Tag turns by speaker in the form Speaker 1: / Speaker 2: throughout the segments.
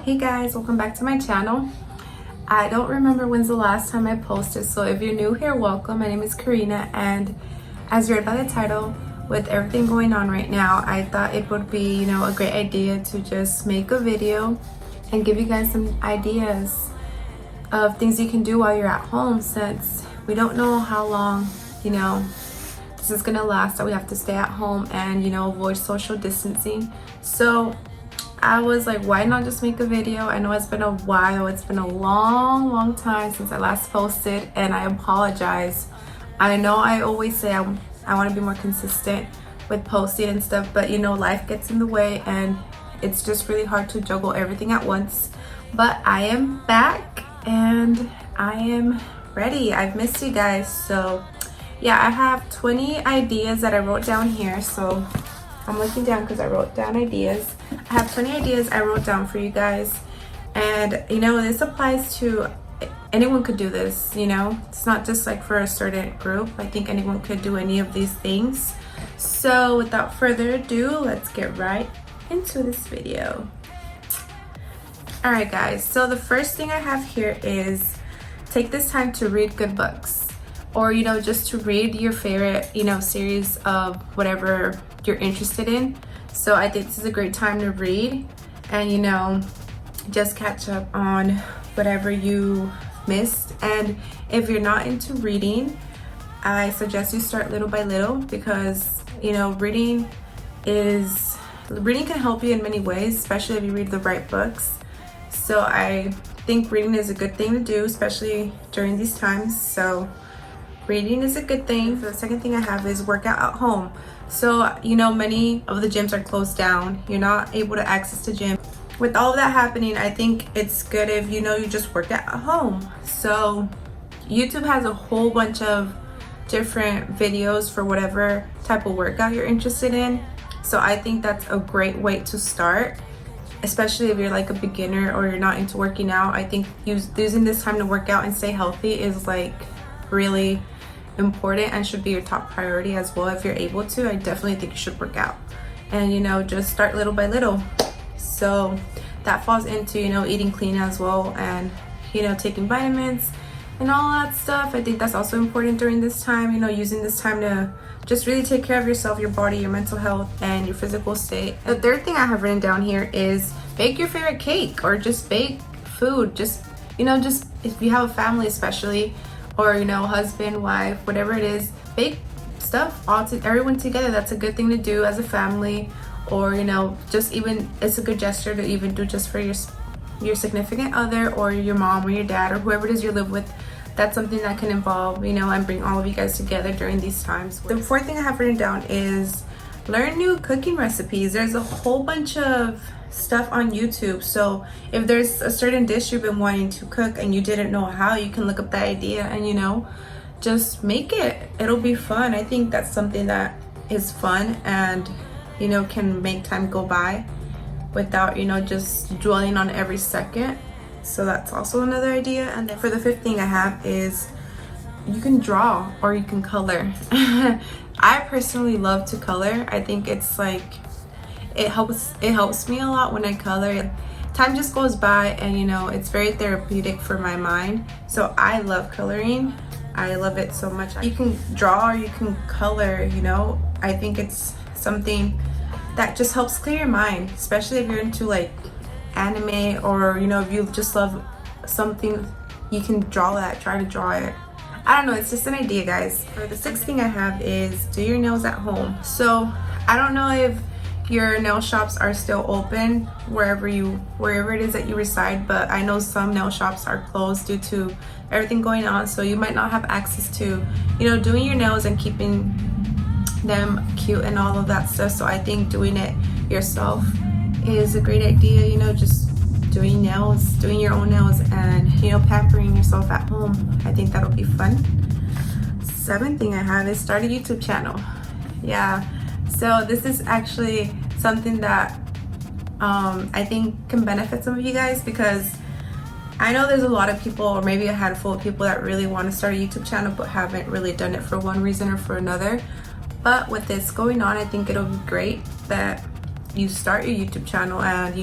Speaker 1: Hey guys, welcome back to my channel. I don't remember when's the last time I posted, so if you're new here, welcome. My name is Karina, and as you read by the title, with everything going on right now, I thought it would be, a great idea to just make a video and give you guys some ideas of things you can do while you're at home, since we don't know how long, this is gonna last, that we have to stay at home and, avoid social distancing. So I was like, why not just make a video? I know it's been a while. It's been a long time since I last posted, and I apologize. I know I always say I want to be more consistent with posting and stuff, but life gets in the way and it's just really hard to juggle everything at once. But I am back and I am ready. I've missed you guys. So yeah, I have 20 ideas that I wrote down here. So I'm looking down because I wrote down ideas. I have 20 ideas I wrote down for you guys, and this applies to anyone. Could do this. It's not just like for a certain group. I think anyone could do any of these things. So without further ado, let's get right into this video. All right guys, so the first thing I have here is take this time to read good books, or just to read your favorite series of whatever you're interested in. So I think this is a great time to read and just catch up on whatever you missed. And if you're not into reading, I suggest you start little by little, because reading can help you in many ways, especially if you read the right books. So I think reading is a good thing to do, especially during these times. So reading is a good thing. For the second thing I have is work out at home. So many of the gyms are closed down. You're not able to access the gym. With all of that happening, I think it's good if you just work out at home. So YouTube has a whole bunch of different videos for whatever type of workout you're interested in. So I think that's a great way to start, especially if you're like a beginner or you're not into working out. I think using this time to work out and stay healthy is like really important and should be your top priority as well. If you're able to, I definitely think you should work out and just start little by little. So that falls into eating clean as well, and taking vitamins and all that stuff. I think that's also important during this time, using this time to just really take care of yourself, your body, your mental health, and your physical state. The third thing I have written down here is bake your favorite cake, or just bake food. Just if you have a family especially, or husband, wife, whatever it is, bake stuff everyone together. That's a good thing to do as a family, or just even, it's a good gesture to even do just for your significant other, or your mom or your dad, or whoever it is you live with. That's something that can involve and bring all of you guys together during these times. The fourth thing I have written down is learn new cooking recipes. There's a whole bunch of stuff on YouTube. So if there's a certain dish you've been wanting to cook and you didn't know how, you can look up that idea and just make it. It'll be fun. I think that's something that is fun and can make time go by without just dwelling on every second. So that's also another idea. And then for the fifth thing I have is you can draw or you can color. I personally love to color. I think it's like it helps me a lot when I color. Time just goes by and it's very therapeutic for my mind. So I love coloring. I love it so much. You can draw or you can color. I think it's something that just helps clear your mind, especially if you're into like anime, or if you just love something, you can draw that. Try to draw it. I don't know, it's just an idea, guys. For the sixth thing I have is do your nails at home. So I don't know if your nail shops are still open wherever it is that you reside, but I know some nail shops are closed due to everything going on. So you might not have access to doing your nails and keeping them cute and all of that stuff. So I think doing it yourself is a great idea. Just doing your own nails and pampering yourself at home. I think that'll be fun. Seventh thing I have is start a YouTube channel. Yeah, so this is actually something that I think can benefit some of you guys, because I know there's a lot of people, or maybe a handful of people, that really want to start a YouTube channel but haven't really done it for one reason or for another. But with this going on, I think it'll be great that you start your YouTube channel and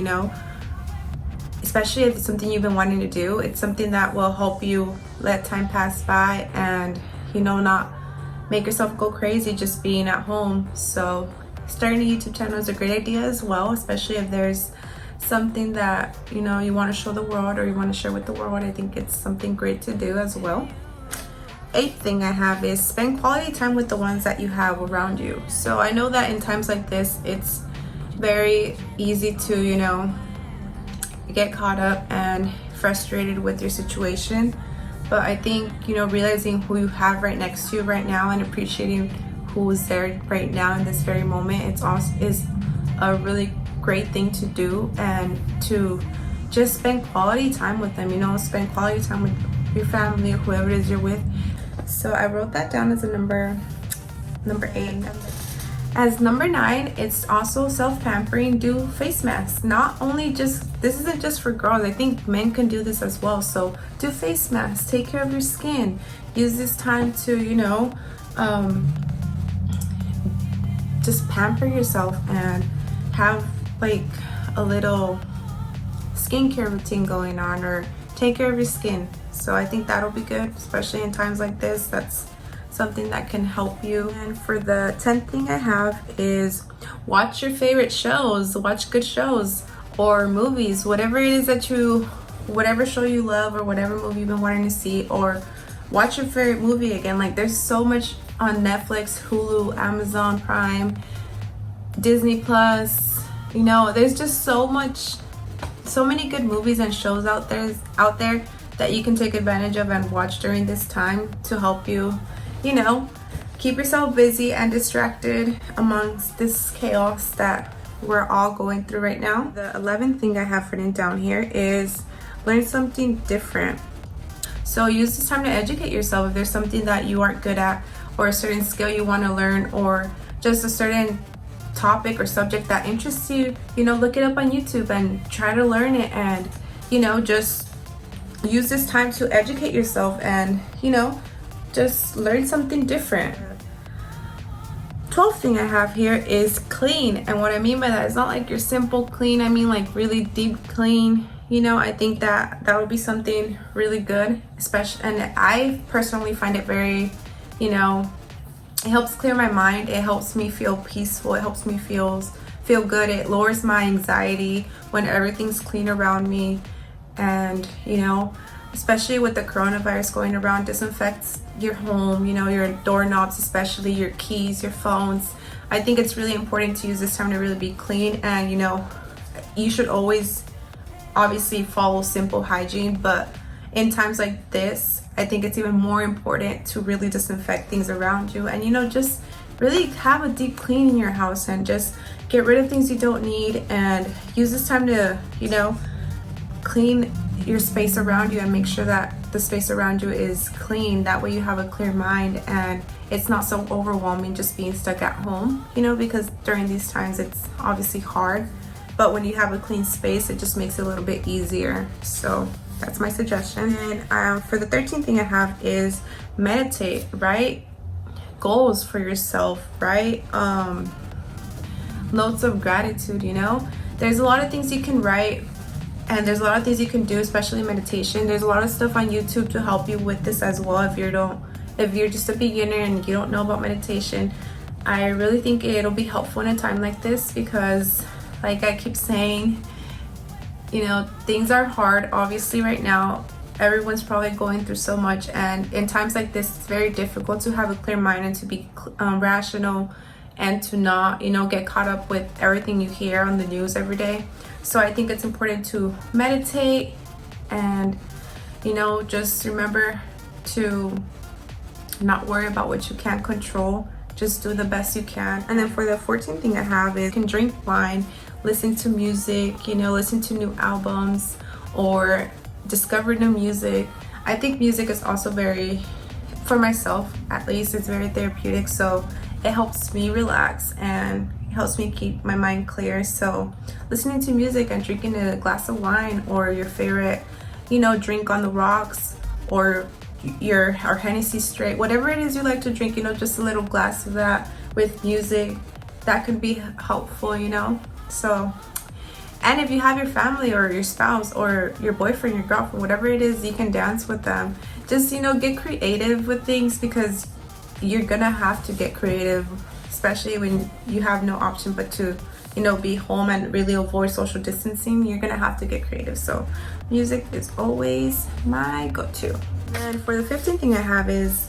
Speaker 1: especially if it's something you've been wanting to do. It's something that will help you let time pass by and, you know, not make yourself go crazy just being at home. So starting a YouTube channel is a great idea as well, especially if there's something that, you know, you want to show the world or you want to share with the world. I think it's something great to do as well. 8th thing I have is spend quality time with the ones that you have around you. So I know that in times like this, it's very easy to, you know, get caught up and frustrated with your situation. But I think, you know, realizing who you have right next to you right now and appreciating who is there right now in this very moment, is a really great thing to do, and to just spend quality time with them, you know, spend quality time with your family or whoever it is you're with. So I wrote that down as a number 8. As number 9, it's also self-pampering. Do face masks. Not only just, this isn't just for girls, I think men can do this as well. So do face masks, take care of your skin, use this time to, you know, just pamper yourself and have like a little skincare routine going on, or take care of your skin. So I think that'll be good, especially in times like this. That's something that can help you. And for the 10th thing I have is watch your favorite shows, watch good shows or movies, whatever it is that whatever show you love or whatever movie you've been wanting to see, or watch your favorite movie again. Like, there's so much on Netflix, Hulu, Amazon Prime, Disney Plus, you know, there's just so many good movies and shows out there that you can take advantage of and watch during this time to help you, you know, keep yourself busy and distracted amongst this chaos that we're all going through right now. The 11th thing I have written down here is learn something different. So use this time to educate yourself. If there's something that you aren't good at, or a certain skill you want to learn, or just a certain topic or subject that interests you, you know, look it up on YouTube and try to learn it, and, you know, just use this time to educate yourself and, you know, just learn something different. 12th thing I have here is clean. And what I mean by that is not like your simple clean, I mean like really deep clean. You know, I think that would be something really good, especially, and I personally find it very, you know, it helps clear my mind, it helps me feel peaceful, it helps me feel good, it lowers my anxiety when everything's clean around me. And, you know, especially with the coronavirus going around, disinfects your home, you know, your doorknobs, especially your keys, your phones. I think it's really important to use this time to really be clean. And, you know, you should always obviously follow simple hygiene, but in times like this, I think it's even more important to really disinfect things around you, and, you know, just really have a deep clean in your house and just get rid of things you don't need, and use this time to, you know, clean your space around you and make sure that the space around you is clean. That way you have a clear mind and it's not so overwhelming just being stuck at home, you know, because during these times it's obviously hard, but when you have a clean space, it just makes it a little bit easier. So that's my suggestion. And for the 13th thing I have is meditate. Write goals for yourself. Write notes of gratitude. You know, there's a lot of things you can write, and there's a lot of things you can do, especially meditation. There's a lot of stuff on YouTube to help you with this as well. If you're just a beginner and you don't know about meditation, I really think it'll be helpful in a time like this, because like I keep saying, you know, things are hard obviously right now. Everyone's probably going through so much, and in times like this it's very difficult to have a clear mind and to be rational, and to not, you know, get caught up with everything you hear on the news every day. So I think it's important to meditate and, you know, just remember to not worry about what you can't control. Just do the best you can. And then for the 14th thing I have is you can drink wine, listen to music, you know, listen to new albums or discover new music. I think music is also very, for myself at least, it's very therapeutic. So it helps me relax and it helps me keep my mind clear. So listening to music and drinking a glass of wine or your favorite, you know, drink on the rocks, or our Hennessy straight, whatever it is you like to drink, you know, just a little glass of that with music, that could be helpful, you know. So, And if you have your family or your spouse or your boyfriend, your girlfriend, whatever it is, you can dance with them. Just, you know, get creative with things, because you're gonna have to get creative, especially when you have no option but to, you know, be home and really avoid social distancing. You're gonna have to get creative. So music is always my go-to. And for the 15th thing I have is,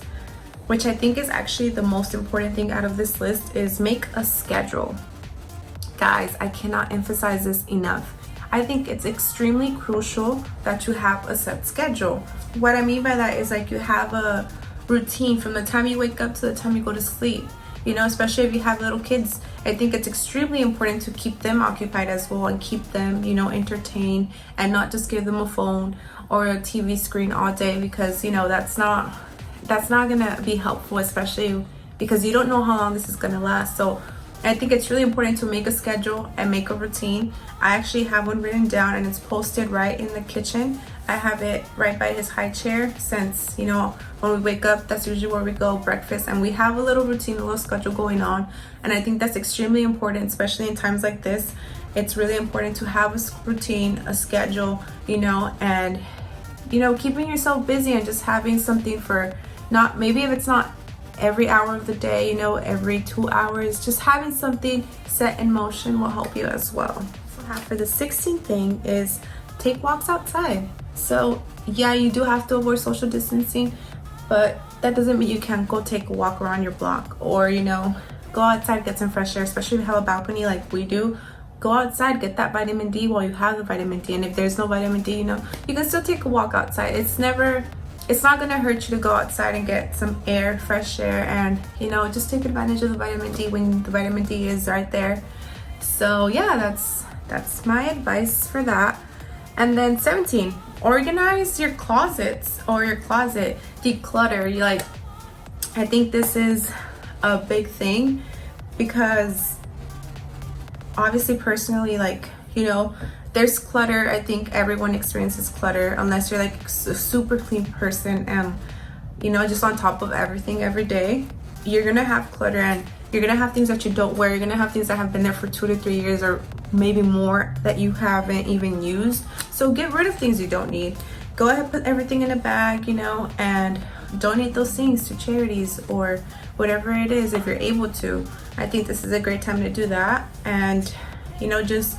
Speaker 1: which I think is actually the most important thing out of this list, is make a schedule. Guys, I cannot emphasize this enough. I think it's extremely crucial that you have a set schedule. What I mean by that is, like, you have a routine from the time you wake up to the time you go to sleep. You know, especially if you have little kids, I think it's extremely important to keep them occupied as well, and keep them, you know, entertained, and not just give them a phone or a TV screen all day, because, you know, that's not gonna be helpful, especially because you don't know how long this is gonna last. So I think it's really important to make a schedule and make a routine. I actually have one written down, and it's posted right in the kitchen. I have it right by his high chair, since, you know, when we wake up, that's usually where we go breakfast, and we have a little routine, a little schedule going on. And I think that's extremely important, especially in times like this. It's really important to have a routine, a schedule, you know, and, you know, keeping yourself busy and just having something for, not, maybe if it's not every hour of the day, you know, every 2 hours, just having something set in motion will help you as well. For the 16th thing is take walks outside. So yeah, you do have to avoid social distancing, but that doesn't mean you can't go take a walk around your block, or, you know, go outside, get some fresh air, especially if you have a balcony like we do. Go outside, get that vitamin D while you have the vitamin D. And if there's no vitamin D, you know, you can still take a walk outside. It's not gonna hurt you to go outside and get some air, fresh air, and, you know, just take advantage of the vitamin D when the vitamin D is right there. So yeah, that's my advice for that. And then 17, organize your closets or your closet. Declutter. I think this is a big thing, because obviously personally, like, you know, there's clutter. I think everyone experiences clutter, unless you're like a super clean person and, you know, just on top of everything every day. You're gonna have clutter, and you're gonna have things that you don't wear. You're gonna have things that have been there for 2 to 3 years, or maybe more, that you haven't even used. So get rid of things you don't need. Go ahead, put everything in a bag, you know, and donate those things to charities or whatever it is, if you're able to. I think this is a great time to do that. And, you know, just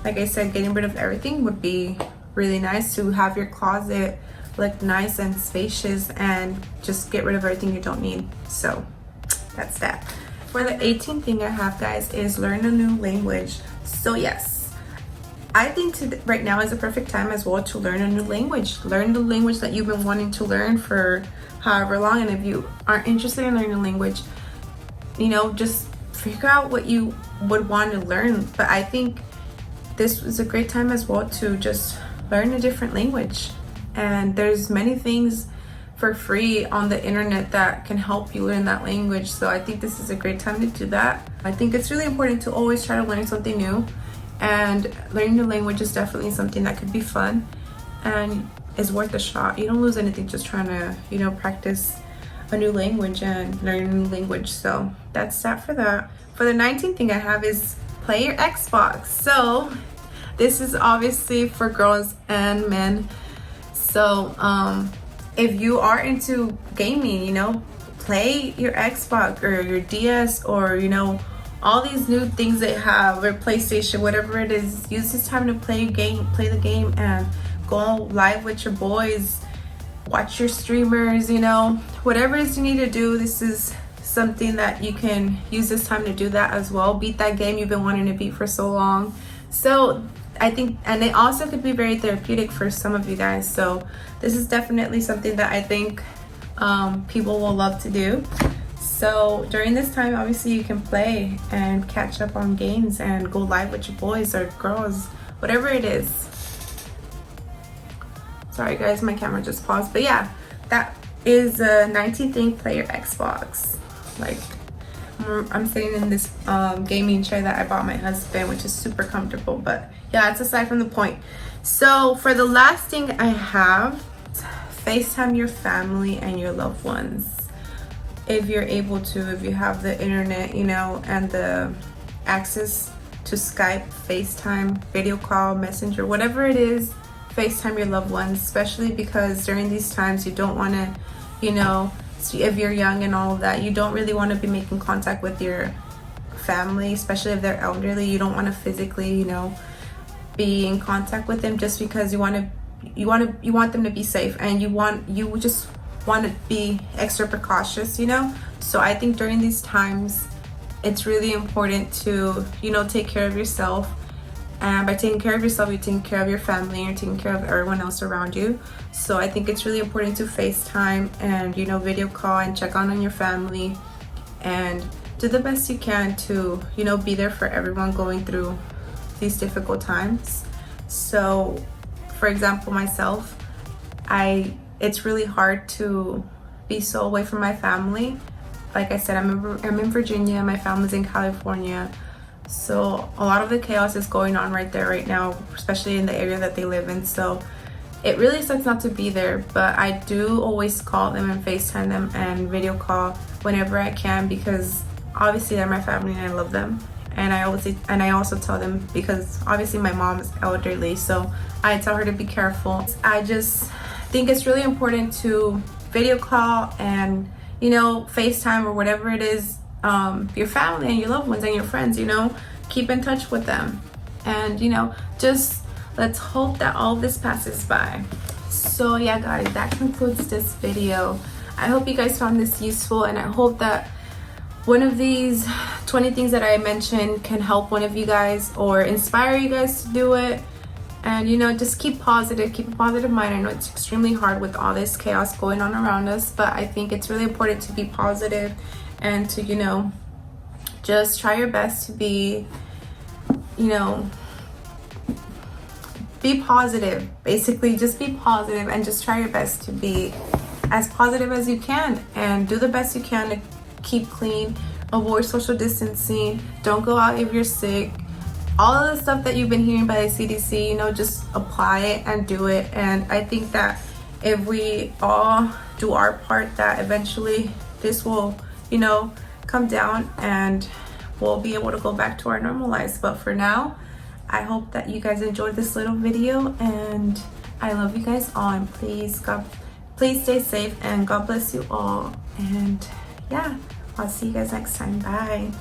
Speaker 1: like I said, getting rid of everything would be really nice, to have your closet look nice and spacious, and just get rid of everything you don't need. So that's that. For the 18th thing I have, guys, is learn a new language. So yes, I think right now is the perfect time as well to learn a new language. Learn the language that you've been wanting to learn for however long. And if you aren't interested in learning a language, you know, just figure out what you would want to learn. But I think this is a great time as well to just learn a different language. And there's many things for free on the internet that can help you learn that language. So I think this is a great time to do that. I think it's really important to always try to learn something new, and learning a language is definitely something that could be fun and is worth a shot. You don't lose anything just trying to, you know, practice a new language and learn a new language. So that's that for that. For the 19th thing I have is play your Xbox. So this is obviously for girls and men. So if you are into gaming, you know, play your Xbox or your DS, or, you know, all these new things they have, or PlayStation, whatever it is. Use this time to play the game, and go live with your boys, watch your streamers, you know, whatever it is you need to do. This is something that you can use this time to do that as well. Beat that game you've been wanting to beat for so long. So I think, and it also could be very therapeutic for some of you guys. So this is definitely something that I think people will love to do. So during this time, obviously you can play and catch up on games and go live with your boys or girls, whatever it is. Sorry guys, my camera just paused. But yeah, that is a 19th thing. Play your Xbox. Like, I'm sitting in this gaming chair that I bought my husband, which is super comfortable. But yeah, that's aside from the point. So for the last thing I have, FaceTime your family and your loved ones. If you're able to, if you have the internet, you know, and the access to Skype, FaceTime, video call, Messenger, whatever it is, FaceTime your loved ones, especially because during these times you don't want to, you know, if you're young and all of that, you don't really want to be making contact with your family, especially if they're elderly. You don't want to physically, you know, be in contact with them just because you want them to be safe, and you just want to be extra precautious, you know. So I think during these times it's really important to, you know, take care of yourself, and by taking care of yourself, you're taking care of your family, you're taking care of everyone else around you. So I think it's really important to FaceTime and, you know, video call and check on your family, and do the best you can to, you know, be there for everyone going through these difficult times. So for example, myself, it's really hard to be so away from my family. Like I said, I'm in Virginia, my family's in California, so a lot of the chaos is going on right there right now, especially in the area that they live in. So it really sucks not to be there, but I do always call them and FaceTime them and video call whenever I can, because obviously they're my family and I love them. And I also tell them, because obviously my mom is elderly, so I tell her to be careful. I just think it's really important to video call and, you know, FaceTime or whatever it is, your family and your loved ones and your friends, you know, keep in touch with them. And, you know, just let's hope that all of this passes by. So yeah guys, that concludes this video. I hope you guys found this useful, and I hope that one of these 20 things that I mentioned can help one of you guys or inspire you guys to do it. And, you know, just keep positive, keep a positive mind. I know it's extremely hard with all this chaos going on around us, but I think it's really important to be positive and to, you know, just try your best to be, you know, be positive. Basically, just be positive and just try your best to be as positive as you can, and do the best you can to keep clean, avoid social distancing, don't go out if you're sick. All of the stuff that you've been hearing by the CDC, you know, just apply it and do it. And I think that if we all do our part, that eventually this will, you know, come down and we'll be able to go back to our normal lives. But for now, I hope that you guys enjoyed this little video, and I love you guys all, and please stay safe, and God bless you all. And yeah, I'll see you guys next time. Bye.